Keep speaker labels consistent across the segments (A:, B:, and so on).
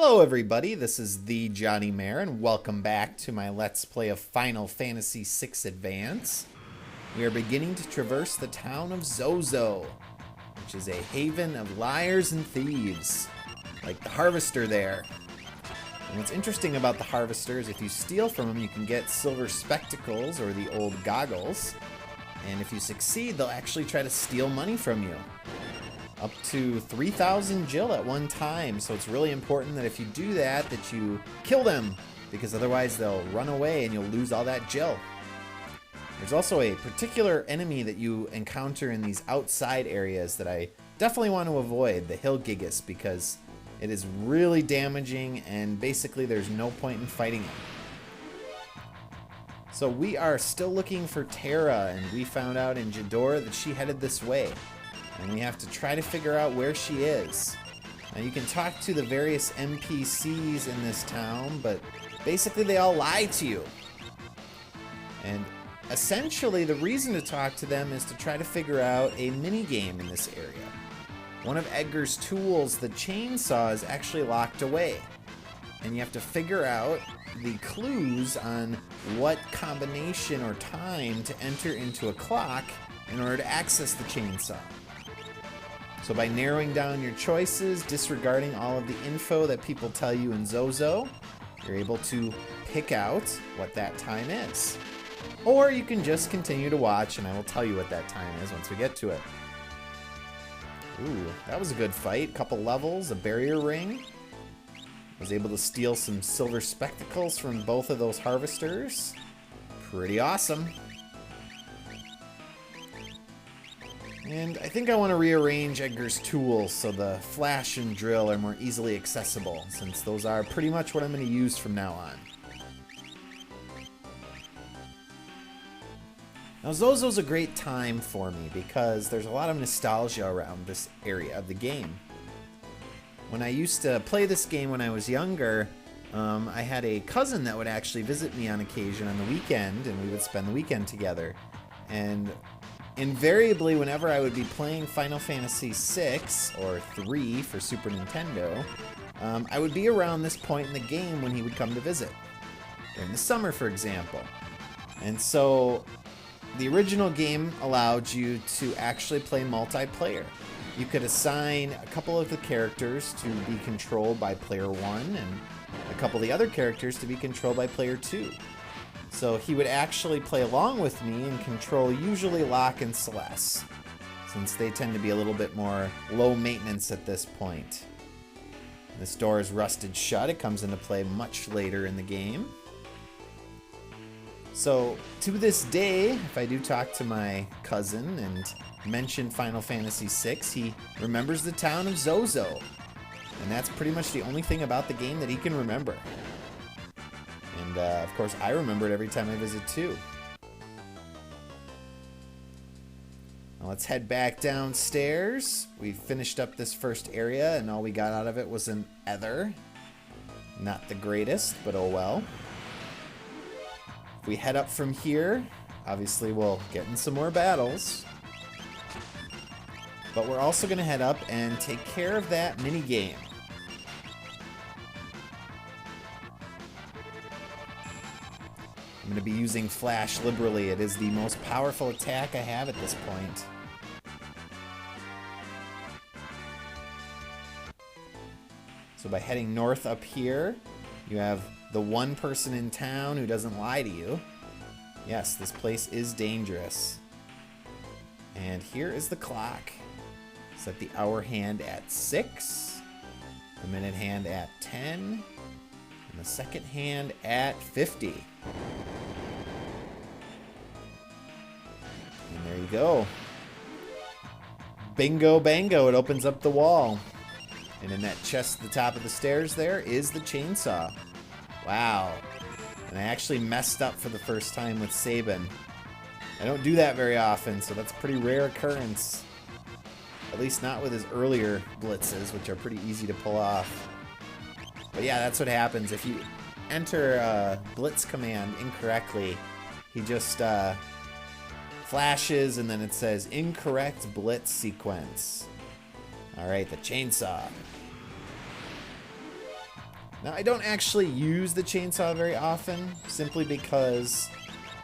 A: Hello everybody, this is the thejonnymar and welcome back to my Let's Play of Final Fantasy VI Advance. We are beginning to traverse the town of Zozo, which is a haven of liars and thieves, like the Harvester there. And what's interesting about the Harvester is if you steal from him, you can get silver spectacles or the old goggles. And if you succeed, they'll actually try to steal money from you. Up to 3,000 Jill at one time, so it's really important that if you do that, that you kill them, because otherwise they'll run away and you'll lose all that Jill. There's also a particular enemy that you encounter in these outside areas that I definitely want to avoid, the Hill Gigas, because it is really damaging and basically there's no point in fighting it. So we are still looking for Terra, and we found out in Jador that she headed this way. And we have to try to figure out where she is. Now you can talk to the various NPCs in this town, but basically they all lie to you. And essentially the reason to talk to them is to try to figure out a mini-game in this area. One of Edgar's tools, the chainsaw, is actually locked away. And you have to figure out the clues on what combination or time to enter into a clock in order to access the chainsaw. So by narrowing down your choices, disregarding all of the info that people tell you in Zozo, you're able to pick out what that time is. Or you can just continue to watch and I will tell you what that time is once we get to it. Ooh, that was a good fight. Couple levels, a barrier ring. Was able to steal some silver spectacles from both of those harvesters. Pretty awesome. And I think I want to rearrange Edgar's tools so the flash and drill are more easily accessible, since those are pretty much what I'm going to use from now on. Now Zozo's a great time for me because there's a lot of nostalgia around this area of the game. When I used to play this game when I was younger, I had a cousin that would actually visit me on occasion on the weekend, and we would spend the weekend together. And invariably, whenever I would be playing Final Fantasy VI, or 3 for Super Nintendo, I would be around this point in the game when he would come to visit. During the summer, for example. And so, the original game allowed you to actually play multiplayer. You could assign a couple of the characters to be controlled by player 1, and a couple of the other characters to be controlled by player 2. So he would actually play along with me and control usually Locke and Celeste, since they tend to be a little bit more low maintenance at this point. This door is rusted shut. It comes into play much later in the game. So to this day, if I do talk to my cousin and mention Final Fantasy VI, he remembers the town of Zozo. And that's pretty much the only thing about the game that he can remember. And, of course, I remember it every time I visit, too. Now let's head back downstairs. We finished up this first area, and all we got out of it was an ether. Not the greatest, but oh well. If we head up from here, obviously we'll get in some more battles. But we're also going to head up and take care of that mini-game. I'm going to be using Flash liberally. It is the most powerful attack I have at this point. So by heading north up here, you have the one person in town who doesn't lie to you. Yes, this place is dangerous. And here is the clock. Set the hour hand at 6, the minute hand at 10, and the second hand at 50. And there you go. Bingo bango, it opens up the wall. And in that chest at the top of the stairs there is the chainsaw. Wow. And I actually messed up for the first time with Sabin. I don't do that very often, so that's a pretty rare occurrence. At least not with his earlier blitzes, which are pretty easy to pull off. But yeah, that's what happens. If you enter a blitz command incorrectly, he just flashes and then it says incorrect blitz sequence. Alright, the chainsaw. Now, I don't actually use the chainsaw very often, simply because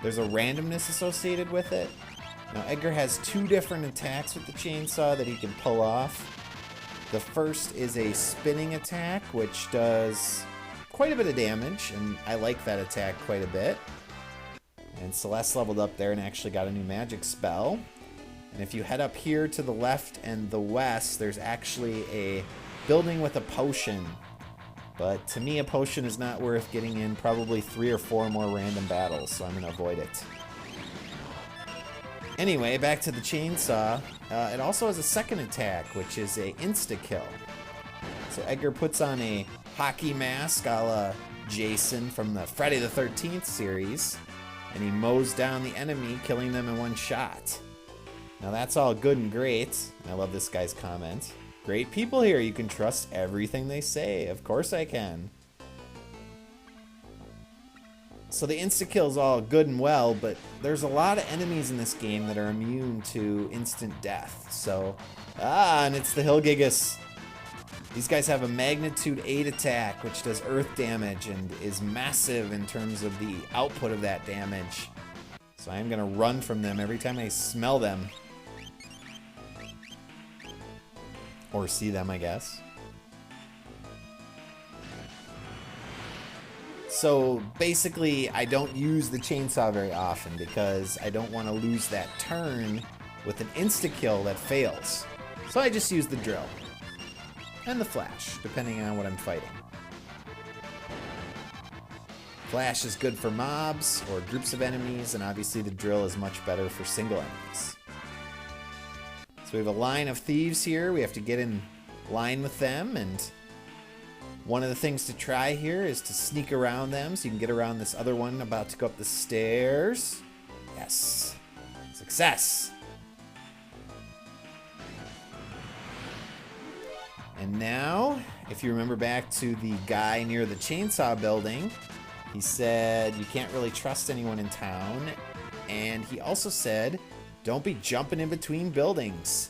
A: there's a randomness associated with it. Now, Edgar has two different attacks with the chainsaw that he can pull off. The first is a spinning attack, which does quite a bit of damage, and I like that attack quite a bit. And Celeste leveled up there and actually got a new magic spell. And if you head up here to the left and the west, there's actually a building with a potion. But to me, a potion is not worth getting in probably 3 or 4 more random battles, so I'm going to avoid it. Anyway, back to the chainsaw. It also has a second attack, which is a insta-kill. So Edgar puts on a hockey mask a la Jason from the Friday the 13th series, and he mows down the enemy, killing them in one shot. Now that's all good and great. I love this guy's comment. Great people here. You can trust everything they say. Of course I can. So the insta-kill is all good and well, but there's a lot of enemies in this game that are immune to instant death. So, and it's the Hillgigas. These guys have a magnitude 8 attack, which does earth damage and is massive in terms of the output of that damage. So I'm going to run from them every time I smell them. Or see them, I guess. So basically, I don't use the chainsaw very often because I don't want to lose that turn with an insta-kill that fails. So I just use the drill. And the flash, depending on what I'm fighting. Flash is good for mobs or groups of enemies, and obviously the drill is much better for single enemies. So we have a line of thieves here. We have to get in line with them, and one of the things to try here is to sneak around them so you can get around this other one about to go up the stairs. Yes. Success. And now, if you remember back to the guy near the chainsaw building, he said you can't really trust anyone in town. And he also said, don't be jumping in between buildings.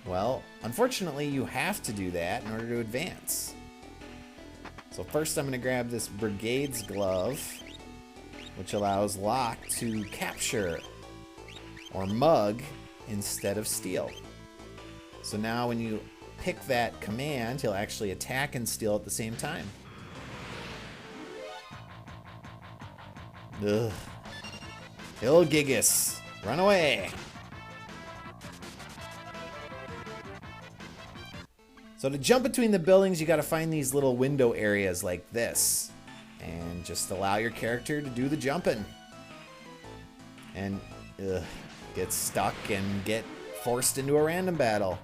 A: Well, unfortunately, you have to do that in order to advance. So first I'm going to grab this Brigades Glove, which allows Locke to capture or mug instead of steal. So now when you pick that command, he'll actually attack and steal at the same time. Ugh. Hillgigas, run away! So to jump between the buildings, you got to find these little window areas like this. And just allow your character to do the jumping. And get stuck and get forced into a random battle.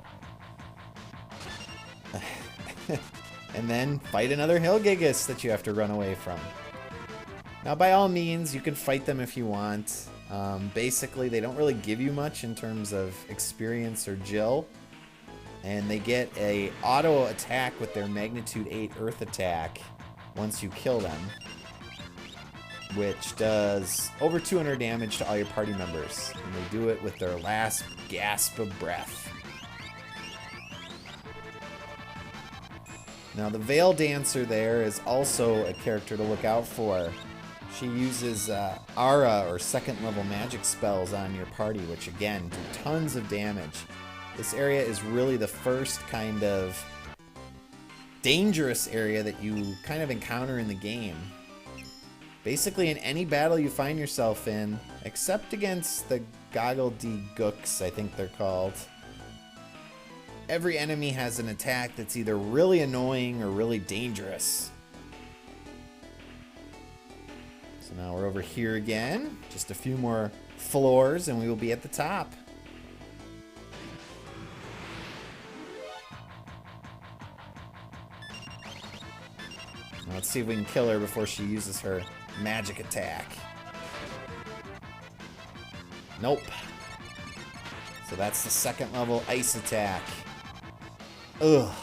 A: And then fight another Hillgigas that you have to run away from. Now, by all means, you can fight them if you want. Basically, they don't really give you much in terms of experience or Jill. And they get a auto attack with their magnitude 8 earth attack once you kill them, which does over 200 damage to all your party members. And they do it with their last gasp of breath. Now, the Veil Dancer there is also a character to look out for. She uses aura or second level magic spells on your party, which again do tons of damage. This area is really the first kind of dangerous area that you kind of encounter in the game. Basically, in any battle you find yourself in, except against the Goggle-de-Gooks, I think they're called, every enemy has an attack that's either really annoying or really dangerous. So now we're over here again. Just a few more floors and we will be at the top. Let's see if we can kill her before she uses her magic attack. Nope. So that's the second level ice attack. Ugh.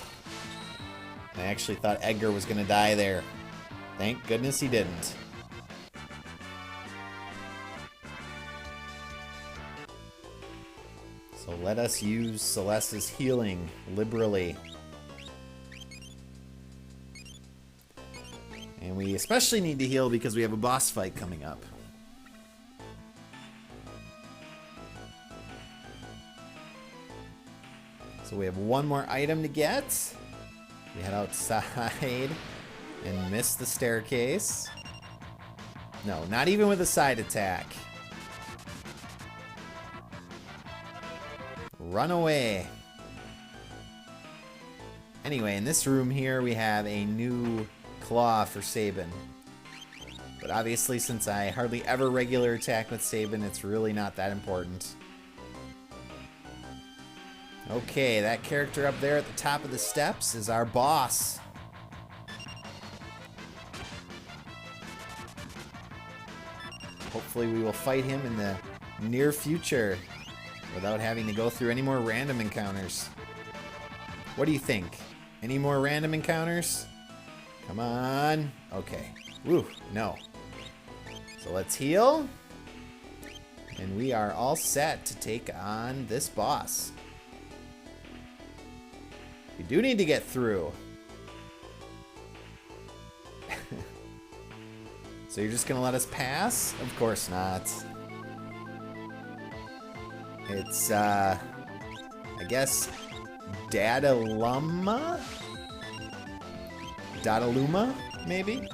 A: I actually thought Edgar was going to die there. Thank goodness he didn't. So let us use Celeste's healing liberally. And we especially need to heal because we have a boss fight coming up. So we have one more item to get. We head outside and miss the staircase. No, not even with a side attack. Run away. Anyway, in this room here, we have a new claw for Sabin. But obviously, since I hardly ever regular attack with Sabin, it's really not that important. Okay, that character up there at the top of the steps is our boss. Hopefully we will fight him in the near future without having to go through any more random encounters. What do you think? Any more random encounters? Come on. Okay. Woo, no. So let's heal. And we are all set to take on this boss. We do need to get through. So you're just gonna let us pass? Of course not. It's, I guess, Dadaluma? Dadaluma, maybe?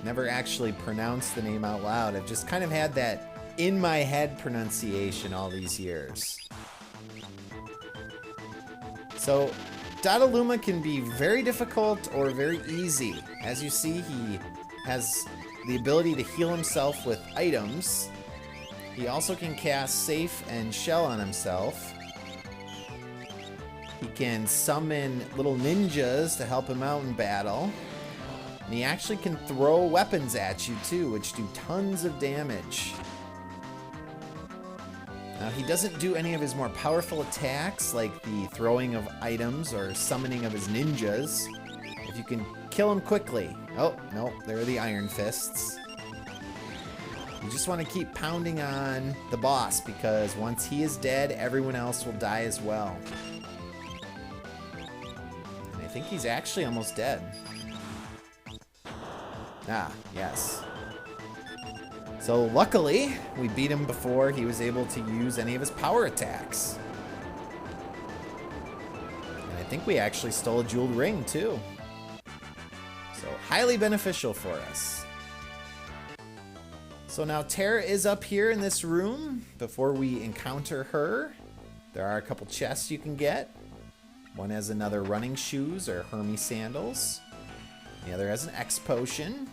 A: Never actually pronounced the name out loud. I've just kind of had that in my head pronunciation all these years. So, Dadaluma can be very difficult or very easy. As you see, he has the ability to heal himself with items. He also can cast Safe and Shell on himself. He can summon little ninjas to help him out in battle. And he actually can throw weapons at you too, which do tons of damage. Now, he doesn't do any of his more powerful attacks, like the throwing of items or summoning of his ninjas. If you can kill him quickly. Oh, no, there are the Iron Fists. You just want to keep pounding on the boss, because once he is dead, everyone else will die as well. And I think he's actually almost dead. Ah, yes. So luckily, we beat him before he was able to use any of his power attacks. And I think we actually stole a jeweled ring too. So highly beneficial for us. So now Terra is up here in this room. Before we encounter her, there are a couple chests you can get. One has another running shoes or Hermes sandals. The other has an X potion.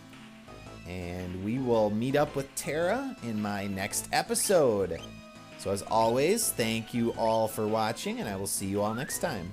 A: And we will meet up with Terra in my next episode. So as always, thank you all for watching, and I will see you all next time.